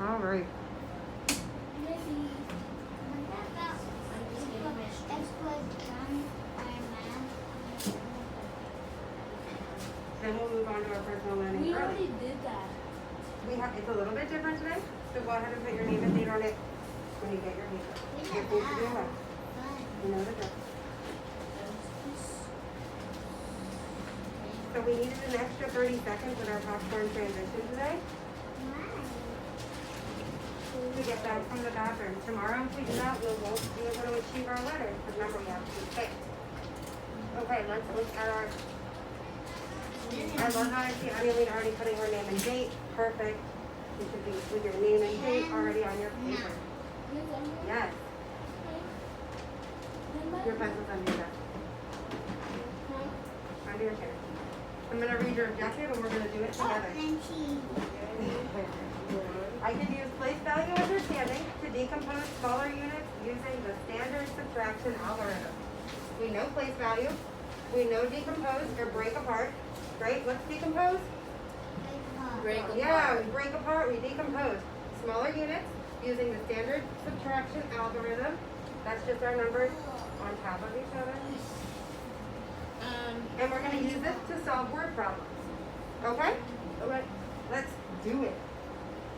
All right. Then we'll move on to our personal learning We early. already did that. It's a little bit different today, so go ahead and put your name and date on it when you get your paper. Your things to do well. You know the drill. So we needed an extra 30 seconds with our popcorn transition today to get back from the bathroom. Tomorrow, if we do that, we won't be able to achieve our letters. Because remember, we have to be fixed. Okay, let's look at our. I love how I see Annalena already putting her name and date. Perfect. You should be with your name and date already on your paper. Yes. Your pencil's under your desk. Under your chair. I'm going to read your objective and we're going to do it together. I can use place value understanding to decompose smaller units using the standard subtraction algorithm. We know place value. We know decompose or break apart. Right? What's decompose? Break apart. Yeah, we break apart, we decompose smaller units using the standard subtraction algorithm. That's just our numbers on top of each other. And we're going to use this to solve word problems. Okay? Okay. Let's do it.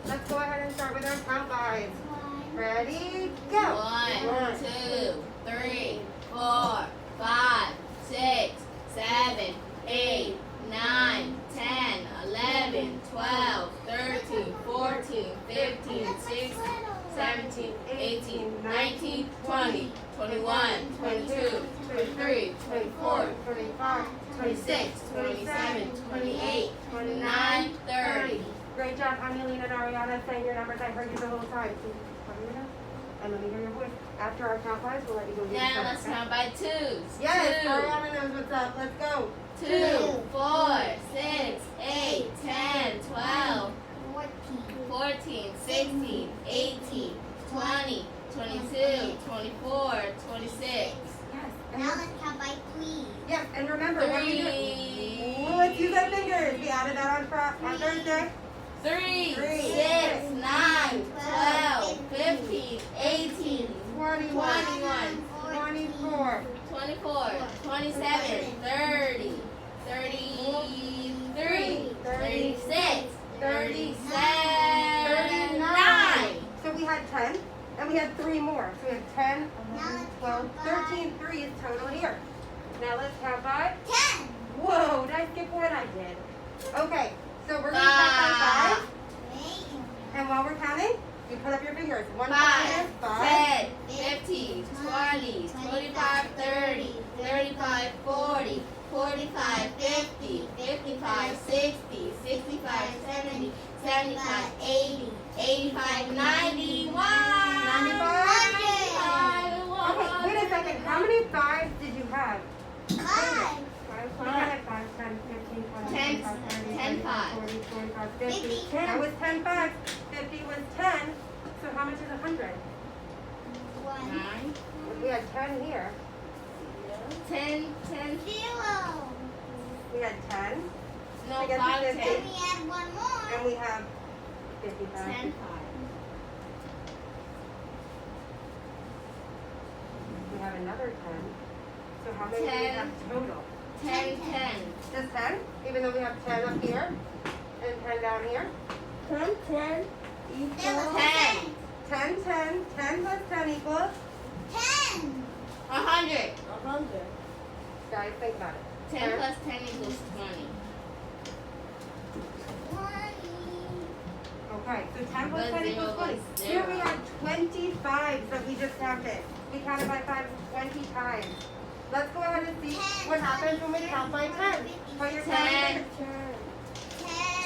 Let's go ahead and start with our count guys. Ready? Go. 1, 2, 3, 4, 5, 6, 7, 8, 9, 10, 11, 12, 13, 14, 15, 16, 17, 18, 19, 20, 21, 22, 23, 24, 25, 26, 27, 28, 29, 30. Great job, Annalena and Ariana, saying your numbers. I heard you the whole time. And let me hear your voice. After our count guys, we'll let you go. Now let's count by twos. Yes, 2, Ariana knows what's up. Let's go. 2, 4, 6, 8, 10, 12, 14, 16, 18, 20, 22, 24, 26. Yes. Now let's count by three. Yes, and remember, what we do. 3, Let's use our fingers. We added that on Thursday. 3, 3, 6, 9, 12, 15, 18, 21, 24, 24, 27, 30, 33, 36, 37, 9. So we had 10, and we had 3 more. So we had 10, 11, 12, 13, 3 is total here. Now let's count by. 10. Whoa, did I skip one? I did. Okay, so we're going to count by 5. And while we're counting, you put up your fingers. 1, 5, 5. 10, 15, 20, 25, 30, 35, 40, 45, 50, 55, 60, 65, 70, 75, 80, 85, 91. 95? Okay, wait a second. How many 5s did you have? 5. We had 5, 10, 15, 20, 25, 30, 35, 40, 45, 50. 10. That was 10 5s. 50 was 10. So how much is 100? 1. 9, We had 10 here. 10, 10, 0. We had 10. no, I guess 5, we did 10, Then we add one more. And we have 55. 10, 5. We have another 10. So how many do we 10. have total? 10, 10. Just 10? Even though we have 10 up here and 10 down here? 10, 10 There equals was 10. 10, 10. 10 plus 10 equals? 10. 100. Guys, think about it. 10 plus 10 equals 20. 20. Okay, so 10 plus But 10 zero equals 20. was Here we zero. had 25 that we just counted. We counted by 5 20 times. Let's go ahead and see 10, what happens when we count by 10. Put your 10,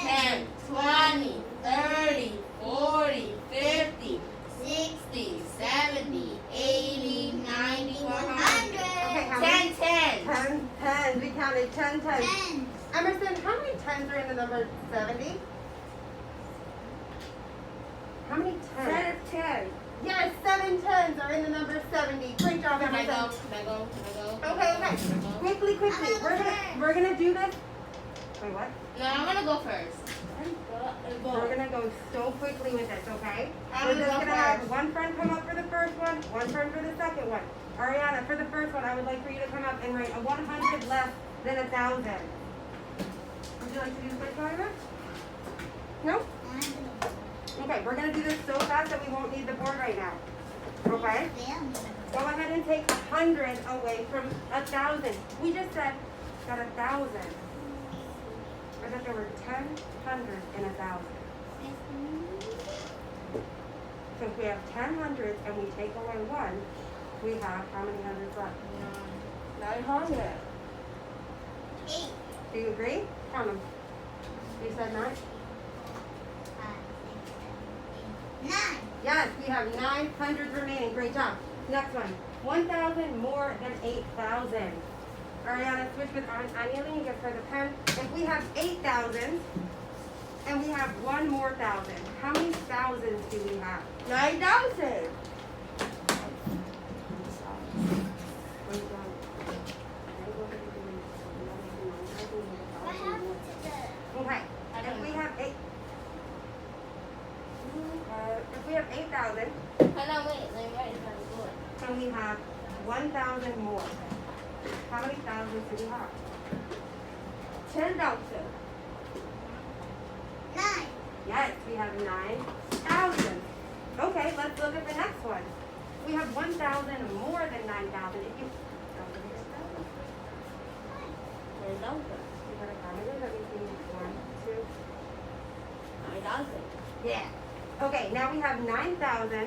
10, 20, 30, 40, 50, 60, 70, 80, 90, 100. Okay, how many? 10, 10. 10, 10. We counted 10 times. 10. Emerson, how many 10s are in the number 70? How many 10s? 10. Yes, 7 10s are in the number 70. Great job, Can I Emerson. go? Can I go? Can I go? Okay, okay. Quickly, quickly. We're gonna do this. Wait, what? No, I'm gonna go first. We're gonna go so quickly with this, okay? I'm We're gonna just go gonna have first. one friend come up for the first one friend for the second one. Ariana, for the first one, I would like for you to come up and write a 100 less than 1,000. Would you like to do the first one, Ariana? No? Okay, we're gonna do this so fast that we won't need the board right now. Okay? Go ahead and take 100 away from 1,000. We just said that 1,000. Or that there were 10 hundreds in 1,000. So if we have 10 hundreds and we take away one, we have how many hundreds left? 900. 8, Do you agree? Count them. You said 9? 5, 6, 7, 8, 9. Yes, we have 900 remaining. Great job. Next one. 1,000 more than 8,000. Ariana, switch with Anya and give her the pen. If we have 8,000 and we have one more 1,000, how many thousands do we have? 9,000. What happened to the... Okay. If we have 8,000 Hold on, wait. Let me write it down the board. and we have 1,000 more, how many thousands do we have? 10,000. 9. Yes, we have 9,000. Okay, let's look at the next one. We have 1,000 more than 9,000. If you don't look at that one. 10,000. You gotta count it. Let me see. 1, 2. 9,000. Yeah. Okay, now we have 9,000.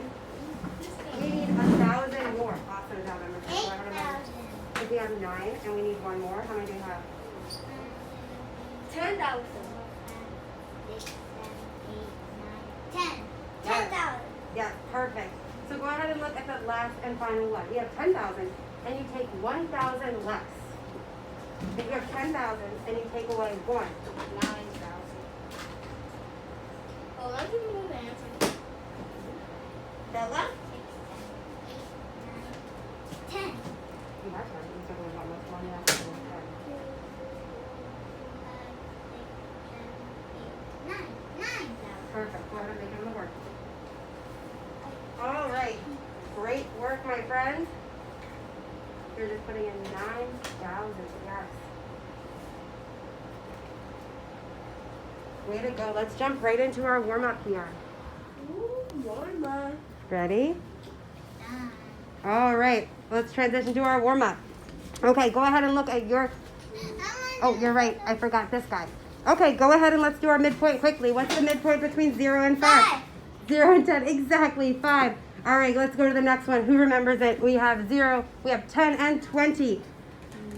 We need 1,000 more. Awesome job, Emma. Go ahead and write. 8,000. If we have 9 and we need one more, how many do we have? 10,000. 6, 7, 8, 9, 10. Yes. 10,000. Yes, perfect. So go ahead and look at the last and final one. We have 10,000 and you take 1,000 less. If you have 10,000 and you take away 1. 9,000. Oh, let's give me the answer. Bella? 6, 7, 8, 9, 10. You have 10. You said there was almost 1 left. So we have 10. 5, 6, 7, 8, 9. 9,000. Perfect. Go ahead and make it on the board. All right. Great work, my friends. You're just putting in 9,000. Yes. Way to go. Let's jump right into our warm-up here. Warm. Ready? 9. All right. Let's transition to our warm-up. Okay, go ahead and look at your... Oh, you're right. I forgot this guy. Okay, go ahead and let's do our midpoint quickly. What's the midpoint between 0 and 5? 5. 0 and 10. Exactly. 5. All right, let's go to the next one. Who remembers it? We have 0. We have 10 and 20.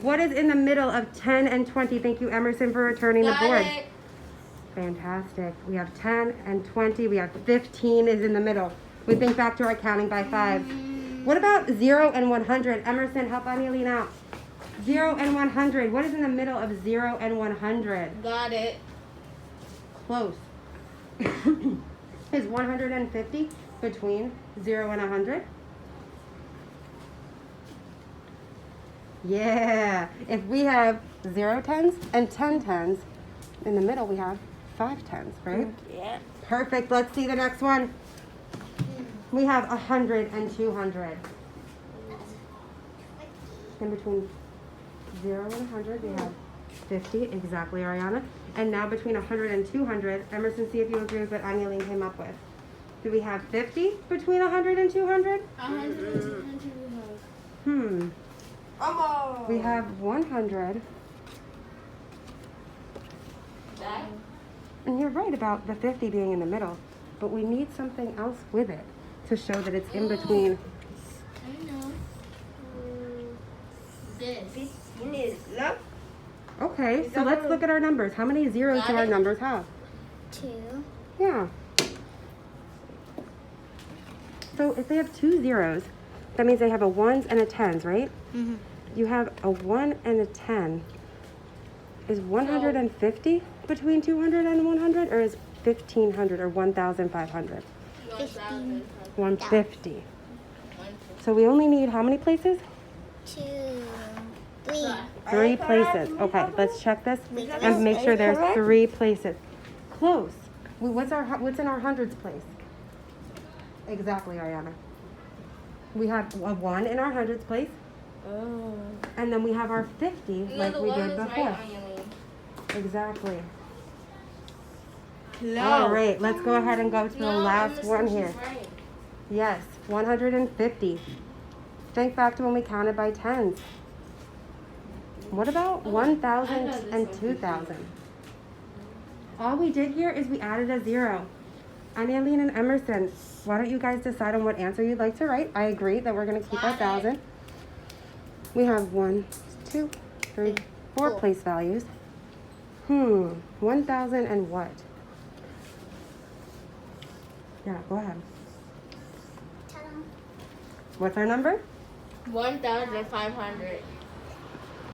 What is in the middle of 10 and 20? Thank you, Emerson, for returning the board. Got it. Fantastic. We have 10 and 20. We have 15 is in the middle. We think back to our counting by 5. What about 0 and 100? Emerson, help Aniline out. 0 and 100. What is in the middle of 0 and 100? Got it. Close. Is 150 between 0 and 100? Yeah. If we have 0 tens and 10 tens, in the middle we have 5 tens, right? Yeah. Perfect. Let's see the next one. We have 100 and 200. In between 0 and 100, we have 50. Exactly, Ariana. And now between 100 and 200, Emerson, see if you agree with what Aniline came up with. Do we have 50 between 100 and 200? 100. Almost. We have 100. That? And you're right about the 50 being in the middle. But we need something else with it to show that it's in between. I know. This. You need look. Okay, so let's look at our numbers. How many zeros do Got our it. numbers have? 2. Yeah. So if they have 2 zeros, that means they have a 1s and a 10s, right? Mm-hmm. You have a 1 and a 10. Is 150 between 200 and 100, or is 1,500 or 1,500? 1,000. 150. So we only need how many places? 2, 3. 3 places. Okay, let's check this and make sure there's 3 places. Close. What's in our hundreds place? Exactly, Ariana. We have a 1 in our hundreds place, Oh. and then we have our 50 No, like the we one did is before. right on your lane. Exactly. No. All right, let's go ahead and go to the No, last Mr. one She's here. right. Yes, 150. Think back to when we counted by tens. What about 1,000 and 2,000? All we did here is we added a 0. Annalene and Emerson, why don't you guys decide on what answer you'd like to write? I agree that we're going to keep our 1,000. We have 1, 2, 3, 4 place values. 1,000 and what? Yeah, go ahead. Ta-da. What's our number? 1,500.